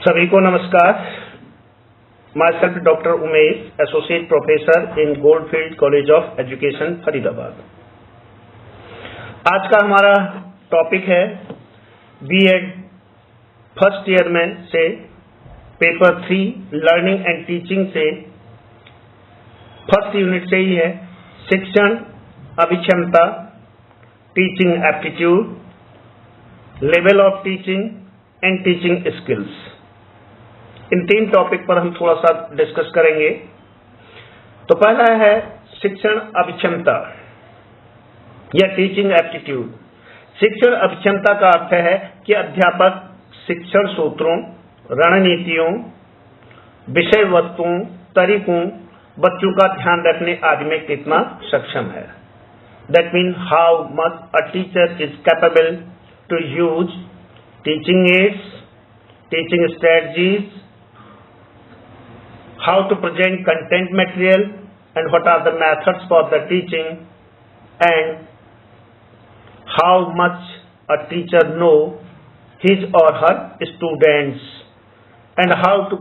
सभी को नमस्कार। Myself doctor Umesh, associate professor in Goldfield college of education, Faridabad. आज का हमारा टॉपिक है बीएड फर्स्ट ईयर में से पेपर 3 लर्निंग एंड टीचिंग से फर्स्ट यूनिट से ही है शिक्षण अभिक्षमता, teaching aptitude, level of teaching and teaching skills. इन 3 टॉपिक पर हम थोड़ा सा डिस्कस करेंगे। तो पहला है शिक्षण अभिक्षमता या टीचिंग एप्टीट्यूड। शिक्षण अभिक्षमता का अर्थ है कि अध्यापक शिक्षण सूत्रों, रणनीतियों, विषय वस्तुओं, तरीकों, बच्चों का ध्यान रखने आदि में कितना सक्षम है। That mean how much a teacher is capable to use teaching aids, teaching strategies, how to present content material and what are the methods for the teaching, and how much a teacher know his or her students, and how to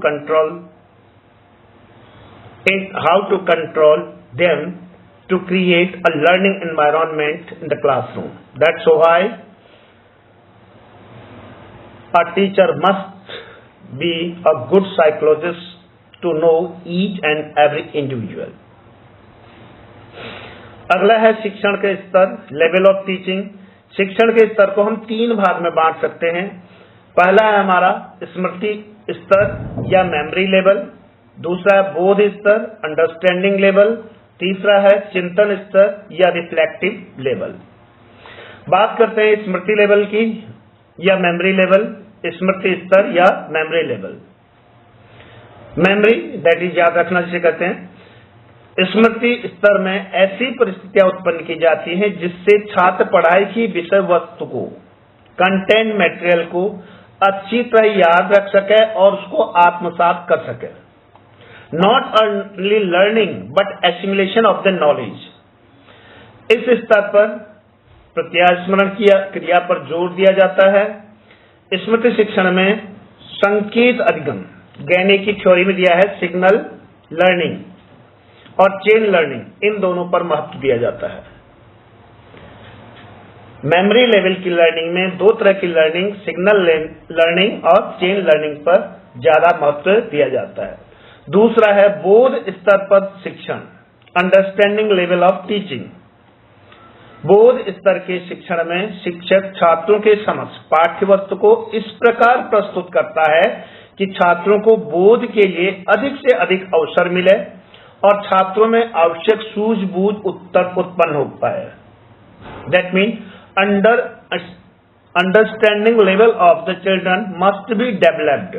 control them to create a learning environment in the classroom. That's why a teacher must be a good psychologist to know each and every individual. अगला है शिक्षण के स्तर, level of teaching. शिक्षण के स्तर को हम 3 भाग में बांट सकते हैं। पहला है हमारा स्मृति स्तर या मेमोरी लेवल, दूसरा है बोध स्तर, अंडरस्टैंडिंग लेवल, तीसरा है चिंतन स्तर या रिफ्लेक्टिव लेवल। बात करते हैं स्मृति लेवल की या मेमोरी लेवल, स्मृति स्तर या memory level. Memory that is याद रखना जिसे कहते हैं। स्मृति स्तर में ऐसी परिस्थितियां उत्पन्न की जाती हैं जिससे छात्र पढ़ाई की विषय वस्तु को, कंटेंट मटेरियल को अच्छी तरह याद रख सके और उसको आत्मसात कर सके। Not only learning but assimilation of the knowledge. इस स्तर पर प्रत्यास्मरण की क्रिया पर जोर दिया जाता है। स्मृति शिक्षण में संकेत अधिगम, गैनी की थ्योरी में दिया है सिग्नल लर्निंग और चेन लर्निंग, इन दोनों पर महत्व दिया जाता है। मेमोरी लेवल की लर्निंग में 2 तरह की लर्निंग, सिग्नल लर्निंग और चेन लर्निंग पर ज्यादा महत्व दिया जाता है। दूसरा है बोध स्तर पर शिक्षण, अंडरस्टैंडिंग लेवल ऑफ टीचिंग। बोध स्तर के शिक्षण में शिक्षक छात्रों के समक्ष पाठ्य वस्तु को इस प्रकार प्रस्तुत करता है कि छात्रों को बोध के लिए अधिक से अधिक अवसर मिले और छात्रों में आवश्यक सूझबूझ उत्पन्न हो पाए। That mean understanding level of the children must be developed.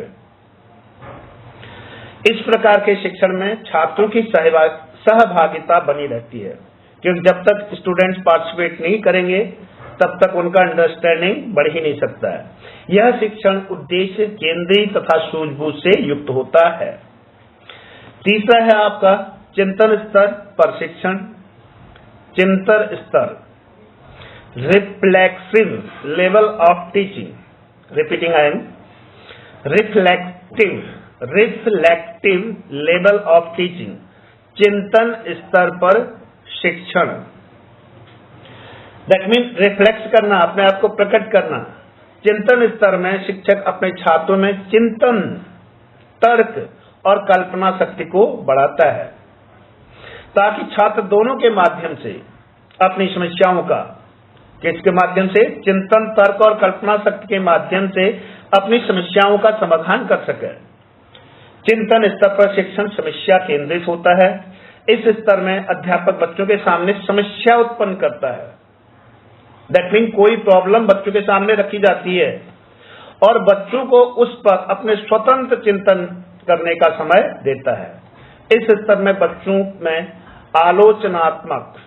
इस प्रकार के शिक्षण में छात्रों की सहभागिता बनी रहती है, क्योंकि जब तक स्टूडेंट्स पार्टिसिपेट नहीं करेंगे तब तक उनका अंडरस्टैंडिंग बढ़ ही नहीं सकता है। यह शिक्षण उद्देश्य केंद्रीय तथा सूझबूझ से युक्त होता है। तीसरा है आपका चिंतन स्तर पर शिक्षण। चिंतन स्तर, reflexive level of teaching. Repeating I am reflective level of teaching. चिंतन स्तर पर शिक्षण, दैट मीन रिफ्लेक्ट करना, अपने आप को प्रकट करना। चिंतन स्तर में शिक्षक अपने छात्रों में चिंतन, तर्क और कल्पना शक्ति को बढ़ाता है ताकि छात्र दोनों के माध्यम से अपनी समस्याओं का, किसके माध्यम से, चिंतन, तर्क और कल्पना शक्ति के माध्यम से अपनी समस्याओं का समाधान कर सके। चिंतन स्तर पर शिक्षण समस्या केंद्रित होता है। इस स्तर में अध्यापक बच्चों के सामने समस्या उत्पन्न करता है। दैट मीन कोई प्रॉब्लम बच्चों के सामने रखी जाती है और बच्चों को उस पर अपने स्वतंत्र चिंतन करने का समय देता है। इस स्तर में बच्चों में आलोचनात्मक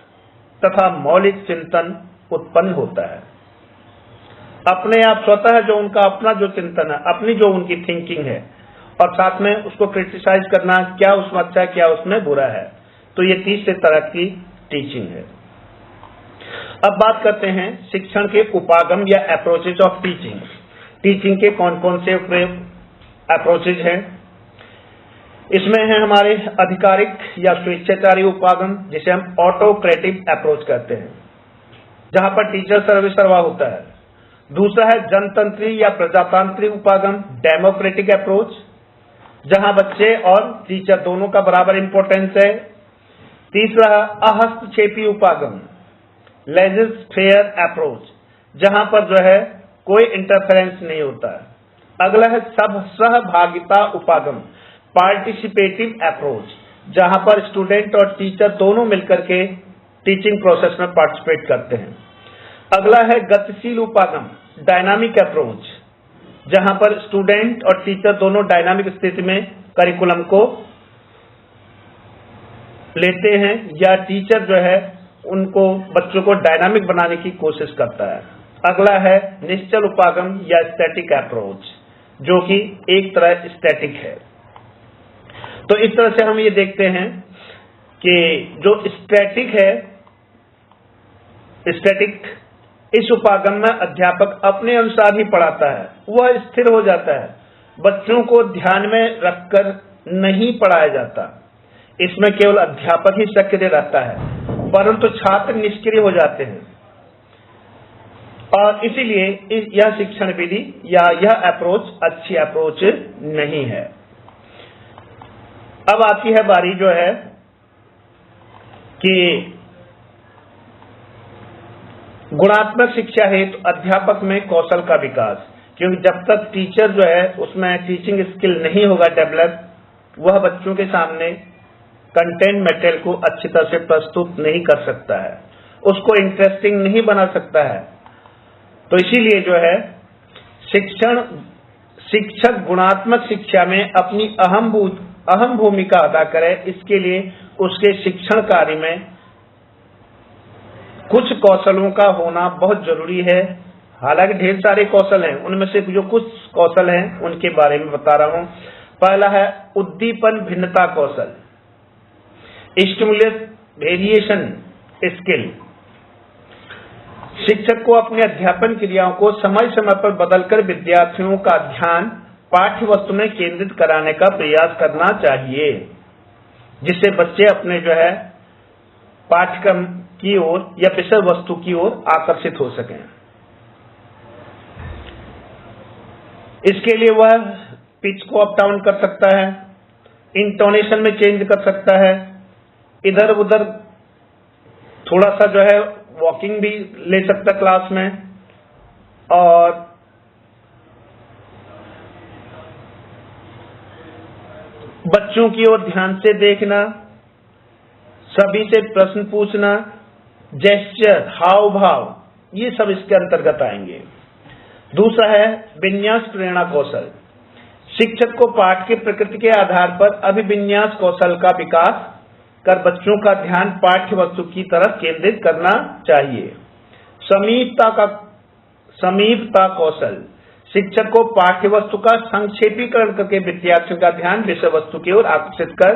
तथा मौलिक चिंतन उत्पन्न होता है। अपने आप स्वतः जो उनका अपना जो चिंतन है, अपनी जो उनकी थिंकिंग है, और साथ में उसको क्रिटिसाइज करना, क्या उसमें अच्छा है क्या उसमें बुरा है। तो ये तीसरे तरह की टीचिंग है। अब बात करते हैं शिक्षण के उपागम या अप्रोचेज ऑफ टीचिंग। टीचिंग के कौन कौन से अप्रोचेज हैं। इसमें है हमारे आधिकारिक या स्वेच्छाचारी उपागम, जिसे हम ऑटोक्रेटिव अप्रोच कहते हैं, जहां पर टीचर सर्वे सर्वा होता है। दूसरा है जनतंत्री या प्रजातांत्रिक उपागम, डेमोक्रेटिक अप्रोच, जहां बच्चे और टीचर दोनों का बराबर इंपॉर्टेंस है। तीसरा है अहस्तक्षेपी उपागम, लेजिस्लेटिव अप्रोच, जहां पर जो है कोई इंटरफेरेंस नहीं होता है। अगला है सब सहभागिता उपागम, पार्टिसिपेटिव अप्रोच, जहां पर स्टूडेंट और टीचर दोनों मिलकर के टीचिंग प्रोसेस में पार्टिसिपेट करते हैं। अगला है गतिशील उपागम, डायनामिक अप्रोच, जहां पर स्टूडेंट और टीचर दोनों डायनामिक स्थिति में करिकुलम को लेते हैं, या टीचर जो है उनको बच्चों को डायनामिक बनाने की कोशिश करता है। अगला है निश्चल उपागम या स्टैटिक अप्रोच, जो कि एक तरह स्टैटिक है। तो इस तरह से हम ये देखते हैं कि जो स्टैटिक है, स्टैटिक इस उपागम में अध्यापक अपने अनुसार ही पढ़ाता है, वह स्थिर हो जाता है, बच्चों को ध्यान में रखकर नहीं पढ़ाया जाता। इसमें केवल अध्यापक ही सक्रिय रहता है, परंतु छात्र निष्क्रिय हो जाते हैं, और इसीलिए यह शिक्षण विधि या यह अप्रोच अच्छी अप्रोच नहीं है। अब आती है बारी जो है कि गुणात्मक शिक्षा हेतु अध्यापक में कौशल का विकास, क्योंकि जब तक टीचर जो है उसमें टीचिंग स्किल नहीं होगा डेवलप, वह बच्चों के सामने कंटेंट मटेरियल को अच्छी तरह से प्रस्तुत नहीं कर सकता है, उसको इंटरेस्टिंग नहीं बना सकता है। तो इसीलिए जो है शिक्षक गुणात्मक शिक्षा में अपनी अहम भूमिका अदा करे। इसके लिए उसके शिक्षण कार्य में कुछ कौशलों का होना बहुत जरूरी है। हालांकि ढेर सारे कौशल हैं, उनमें से जो कुछ कौशल हैं उनके बारे में बता रहा हूं। पहला है उद्दीपन भिन्नता कौशल, स्टिमुलस वेरिएशन स्किल। शिक्षक को अपने अध्यापन क्रियाओं को समय समय पर बदलकर विद्यार्थियों का ध्यान पाठ्य वस्तु में केंद्रित कराने का प्रयास करना चाहिए, जिससे बच्चे अपने जो है पाठ्यक्रम की ओर या विषय वस्तु की ओर आकर्षित हो सकें। इसके लिए वह पिच को अप डाउन कर सकता है, इंटोनेशन में चेंज कर सकता है, इधर उधर थोड़ा सा जो है वॉकिंग भी ले सकता है क्लास में, और बच्चों की ओर ध्यान से देखना, सभी से प्रश्न पूछना, जेस्चर, हाव भाव, ये सब इसके अंतर्गत आएंगे। दूसरा है विन्यास प्रेरणा कौशल। शिक्षक को पाठ की प्रकृति के आधार पर अभिविन्यास कौशल का विकास कर बच्चों का ध्यान पाठ्य वस्तु की तरफ केंद्रित करना चाहिए। समीपता कौशल। शिक्षक को पाठ्य वस्तु का संक्षेपीकरण करके विद्यार्थियों का ध्यान विषय वस्तु की ओर आकर्षित कर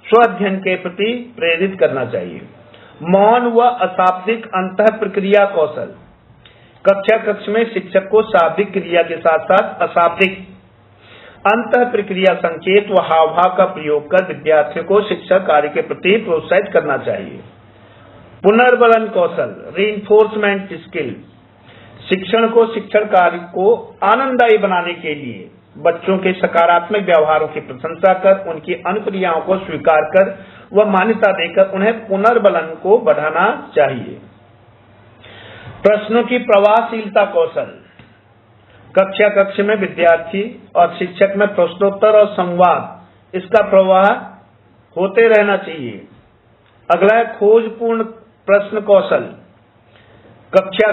स्व अध्ययन के प्रति प्रेरित करना चाहिए। मौन व अशाब्दिक अंतः प्रक्रिया कौशल। कक्ष में शिक्षक को शाब्दिक क्रिया के साथ साथ अशाब्दिक अंतः प्रक्रिया संकेत व हाव भाव का प्रयोग कर विद्यार्थियों को शिक्षा कार्य के प्रति प्रोत्साहित करना चाहिए। पुनर्बलन कौशल, रीइंफोर्समेंट स्किल। शिक्षण को शिक्षण कार्य को आनंददायी बनाने के लिए बच्चों के सकारात्मक व्यवहारों की प्रशंसा कर उनकी अनुक्रियाओं को स्वीकार कर व मान्यता देकर उन्हें पुनर्बलन को बढ़ाना चाहिए। प्रश्नों की प्रवाहशीलता कौशल। कक्ष में विद्यार्थी और शिक्षक में प्रश्नोत्तर और संवाद, इसका प्रवाह होते रहना चाहिए। अगला है खोजपूर्ण प्रश्न कौशल। कक्षा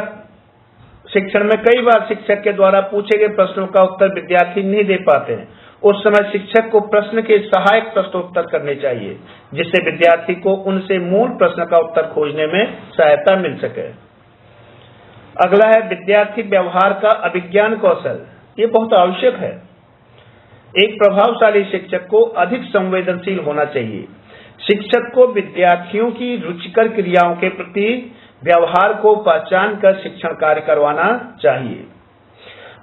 शिक्षण में कई बार शिक्षक के द्वारा पूछे गए प्रश्नों का उत्तर विद्यार्थी नहीं दे पाते हैं, उस समय शिक्षक को प्रश्न के सहायक प्रश्नोत्तर करने चाहिए, जिससे विद्यार्थी को उनसे मूल प्रश्न का उत्तर खोजने में सहायता मिल सके। अगला है विद्यार्थी व्यवहार का अभिज्ञान कौशल। ये बहुत आवश्यक है। एक प्रभावशाली शिक्षक को अधिक संवेदनशील होना चाहिए। शिक्षक को विद्यार्थियों की रुचिकर क्रियाओं के प्रति व्यवहार को पहचान कर शिक्षण कार्य करवाना चाहिए।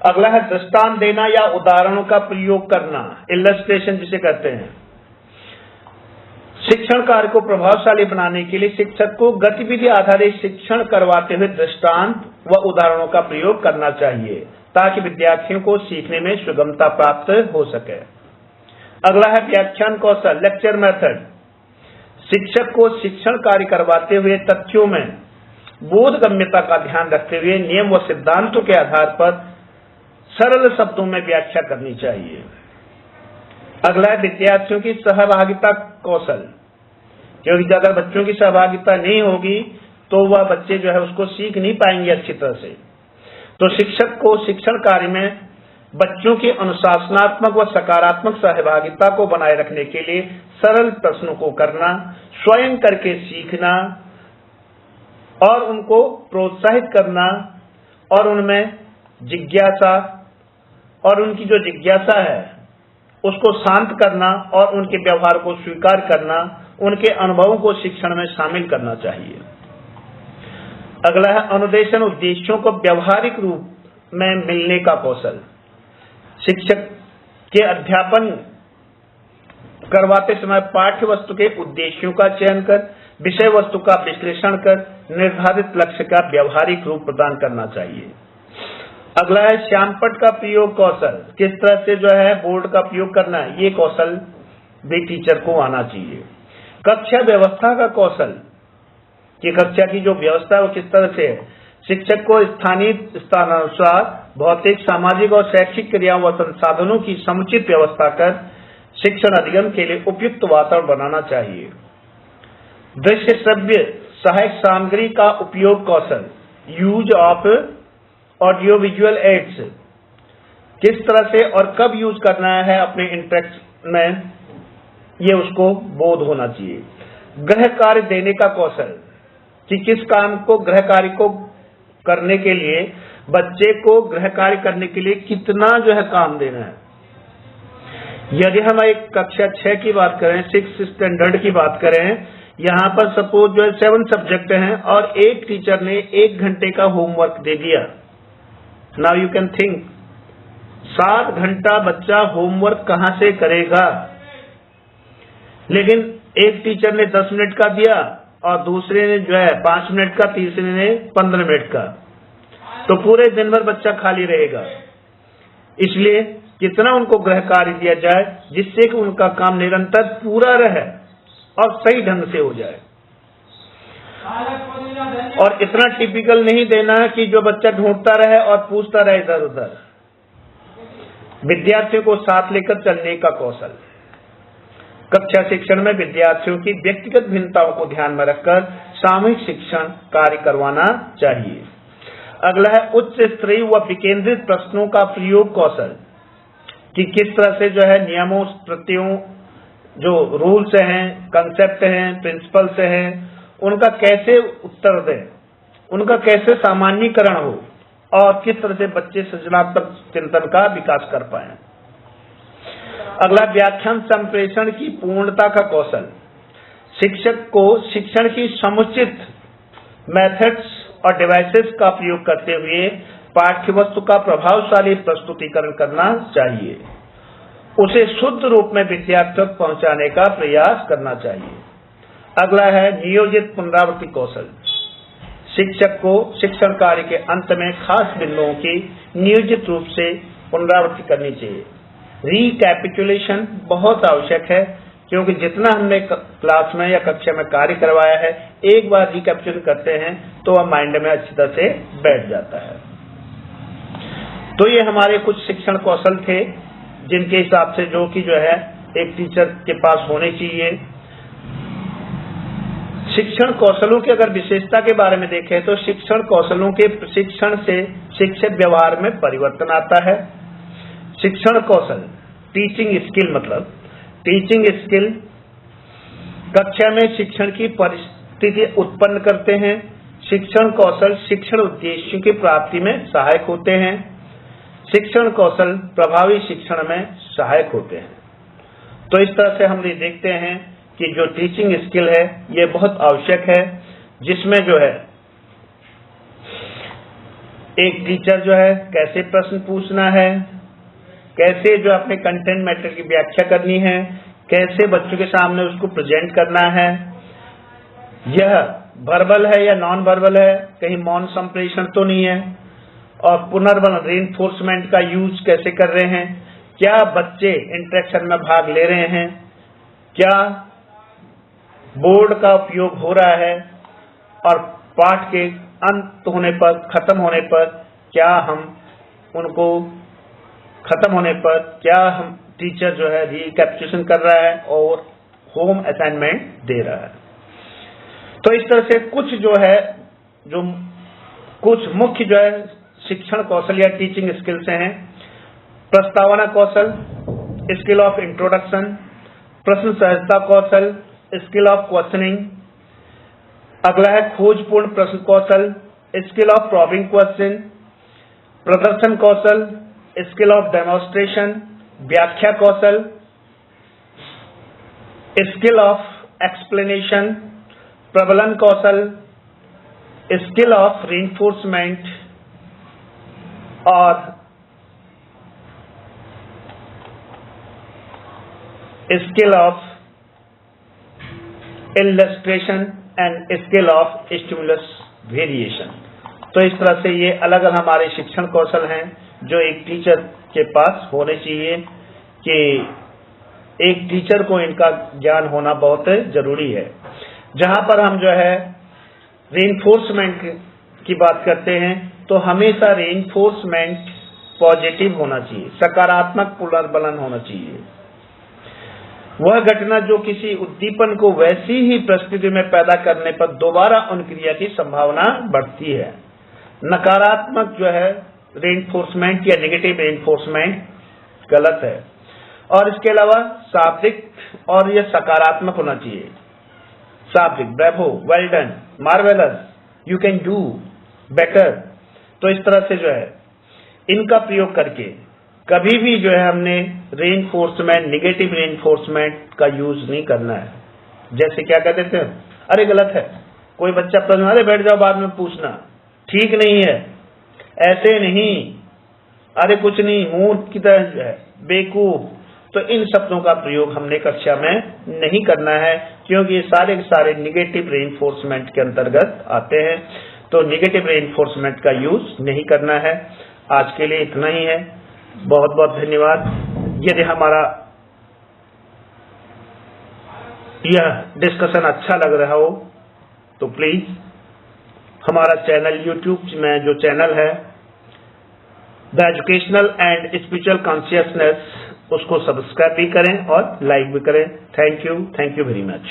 अगला है दृष्टांत देना या उदाहरणों का प्रयोग करना, इलस्ट्रेशन जिसे कहते हैं। शिक्षण कार्य को प्रभावशाली बनाने के लिए शिक्षक को गतिविधि आधारित शिक्षण करवाते हुए दृष्टांत व उदाहरणों का प्रयोग करना चाहिए ताकि विद्यार्थियों को सीखने में सुगमता प्राप्त हो सके। अगला है व्याख्यान कौशल, लेक्चर मेथड। शिक्षक को शिक्षण कार्य करवाते हुए तथ्यों में बोधगम्यता का ध्यान रखते हुए नियम व सिद्धांतों के आधार पर सरल शब्दों में व्याख्या करनी चाहिए। अगला है विद्यार्थियों की सहभागिता कौशल, क्योंकि अगर बच्चों की सहभागिता नहीं होगी तो वह बच्चे जो है उसको सीख नहीं पाएंगे अच्छी तरह से। तो शिक्षक को शिक्षण कार्य में बच्चों की अनुशासनात्मक व सकारात्मक सहभागिता को बनाए रखने के लिए सरल प्रश्नों को करना, स्वयं करके सीखना और उनको प्रोत्साहित करना और उनमें जिज्ञासा और उनकी जो जिज्ञासा है उसको शांत करना और उनके व्यवहार को स्वीकार करना, उनके अनुभवों को शिक्षण में शामिल करना चाहिए। अगला है अनुदेशन, उद्देश्यों को व्यवहारिक रूप में मिलने का कौशल। शिक्षक के अध्यापन करवाते समय पाठ्य वस्तु के उद्देश्यों का चयन कर विषय वस्तु का विश्लेषण कर निर्धारित लक्ष्य का व्यवहारिक रूप प्रदान करना चाहिए। अगला है श्यामपट्ट का प्रयोग कौशल, किस तरह से जो है बोर्ड का प्रयोग करना है, ये कौशल भी टीचर को आना चाहिए। कक्षा व्यवस्था का कौशल कि कक्षा की जो व्यवस्था है वो किस तरह से है। शिक्षक को स्थानीय स्थानानुसार भौतिक, सामाजिक और शैक्षिक क्रियाओं व संसाधनों की समुचित व्यवस्था कर शिक्षण अधिगम के लिए उपयुक्त वातावरण बनाना चाहिए। दृश्य श्रव्य सहायक सामग्री का उपयोग कौशल, use of audio visual aids, किस तरह से और कब यूज करना है अपने इंटरेक्शन में, ये उसको बोध होना चाहिए। गृह कार्य देने का कौशल कि किस काम को गृह कार्य को करने के लिए बच्चे को गृह कार्य करने के लिए कितना जो है काम देना है। यदि हम एक कक्षा 6 की बात करें, 6 स्टैंडर्ड की बात करें, यहाँ पर सपोज जो है 7 सब्जेक्ट हैं और एक टीचर ने 1 घंटे का होमवर्क दे दिया। नाउ यू कैन थिंक 7 घंटा बच्चा होमवर्क कहां से करेगा। लेकिन एक टीचर ने 10 मिनट का दिया और दूसरे ने जो है 5 मिनट का, तीसरे ने 15 मिनट का, तो पूरे दिन भर बच्चा खाली रहेगा। इसलिए कितना उनको गृह कार्य दिया जाए जिससे कि उनका काम निरंतर पूरा रहे और सही ढंग से हो जाए। और इतना टिपिकल नहीं देना है कि जो बच्चा ढूंढता रहे और पूछता रहे इधर उधर। विद्यार्थियों को साथ लेकर चलने का कौशल, कक्षा शिक्षण में विद्यार्थियों की व्यक्तिगत भिन्नताओं को ध्यान में रखकर सामूहिक शिक्षण कार्य करवाना चाहिए। अगला है उच्च स्तरीय व विकेंद्रित प्रश्नों का प्रयोग कौशल कि किस तरह से जो है नियमों, प्रत्ययों, जो रूल्स हैं, कंसेप्ट हैं, प्रिंसिपल्स हैं, उनका कैसे उत्तर दें, उनका कैसे सामान्यीकरण हो और किस तरह से बच्चे सृजनात्मक चिंतन का विकास कर पाए। अगला व्याख्यान संप्रेषण की पूर्णता का कौशल, शिक्षक को शिक्षण की समुचित मेथड्स और डिवाइसेस का प्रयोग करते हुए पाठ्य वस्तु का प्रभावशाली प्रस्तुतिकरण करना चाहिए। उसे शुद्ध रूप में विद्यार्थियों तक पहुंचाने का प्रयास करना चाहिए। अगला है नियोजित पुनरावृत्ति कौशल, शिक्षक को शिक्षण कार्य के अंत में खास बिंदुओं की नियोजित रूप से पुनरावृत्ति करनी चाहिए। रिकैपिचुलेशन बहुत आवश्यक है क्योंकि जितना हमने क्लास में या कक्षा में कार्य करवाया है एक बार रिकैपिचुलेट करते हैं तो वह माइंड में अच्छी तरह से बैठ जाता है। तो ये हमारे कुछ शिक्षण कौशल थे जिनके हिसाब से जो कि जो है एक टीचर के पास होने चाहिए। शिक्षण कौशलों की अगर विशेषता के बारे में देखें तो शिक्षण कौशलों के प्रशिक्षण से शिक्षक व्यवहार में परिवर्तन आता है। शिक्षण कौशल टीचिंग स्किल, मतलब टीचिंग स्किल कक्षा में शिक्षण की परिस्थिति उत्पन्न करते हैं। शिक्षण कौशल शिक्षण उद्देश्यों की प्राप्ति में सहायक होते हैं। शिक्षण कौशल प्रभावी शिक्षण में सहायक होते हैं। तो इस तरह से हम ये देखते हैं कि जो टीचिंग स्किल है ये बहुत आवश्यक है, जिसमें जो है एक टीचर जो है कैसे प्रश्न पूछना है, कैसे जो अपने कंटेंट मैटर की व्याख्या करनी है, कैसे बच्चों के सामने उसको प्रेजेंट करना है, यह वर्बल है या नॉन वर्बल है, कहीं मौन संप्रेषण तो नहीं है, और पुनर्बल रीइंफोर्समेंट का यूज कैसे कर रहे हैं, क्या बच्चे इंटरेक्शन में भाग ले रहे हैं, क्या बोर्ड का उपयोग हो रहा है, और पाठ के अंत होने पर, खत्म होने पर क्या हम उनको खत्म होने पर क्या हम टीचर जो है रिकैप्चुलेशन कर रहा है और होम असाइनमेंट दे रहा है। तो इस तरह से कुछ जो है जो कुछ मुख्य जो है शिक्षण कौशल या टीचिंग स्किल्स हैं। प्रस्तावना कौशल, स्किल ऑफ इंट्रोडक्शन, प्रश्न सहजता कौशल, स्किल ऑफ क्वेश्चनिंग। अगला है खोजपूर्ण प्रश्न कौशल, स्किल ऑफ प्रॉबिंग क्वेश्चन, प्रदर्शन कौशल, स्किल ऑफ डेमोन्स्ट्रेशन, व्याख्या कौशल, स्किल ऑफ एक्सप्लेनेशन, प्रबलन कौशल, स्किल ऑफ रीइंफोर्समेंट और skill of illustration and skill of stimulus variation. तो इस तरह से ये अलग अलग हमारे शिक्षण कौशल हैं जो एक टीचर के पास होने चाहिए कि एक टीचर को इनका ज्ञान होना बहुत जरूरी है। जहां पर हम जो है रीइंफोर्समेंट की बात करते हैं तो हमेशा रीइंफोर्समेंट पॉजिटिव होना चाहिए, सकारात्मक पुनर्बलन होना चाहिए। वह घटना जो किसी उद्दीपन को वैसी ही परिस्थिति में पैदा करने पर दोबारा उन क्रिया की संभावना बढ़ती है। नकारात्मक जो है रीइंफोर्समेंट या नेगेटिव रीइंफोर्समेंट गलत है। और इसके अलावा शाब्दिक और यह सकारात्मक होना चाहिए। शाब्दिक bravo, well done, marvellous, you can do better. तो इस तरह से जो है इनका प्रयोग करके कभी भी जो है हमने रीइंफोर्समेंट, नेगेटिव रीइंफोर्समेंट का यूज नहीं करना है। जैसे क्या कह देते हैं, अरे गलत है, कोई बच्चा प्रश्न, अरे बैठ जाओ बाद में पूछना, ठीक नहीं है, ऐसे नहीं, अरे कुछ नहीं, मूर्ख की तरह जो है, बेवकूफ। तो इन शब्दों का प्रयोग हमने कक्षा में नहीं करना है क्योंकि ये सारे के सारे नेगेटिव रीइंफोर्समेंट के अंतर्गत आते हैं। तो नेगेटिव रीइंफोर्समेंट का यूज नहीं करना है। आज के लिए इतना ही है। बहुत बहुत धन्यवाद। यदि हमारा यह डिस्कशन अच्छा लग रहा हो तो प्लीज हमारा चैनल यूट्यूब में जो चैनल है the educational and spiritual consciousness, उसको सब्सक्राइब भी करें और लाइक भी करें। Thank you very much.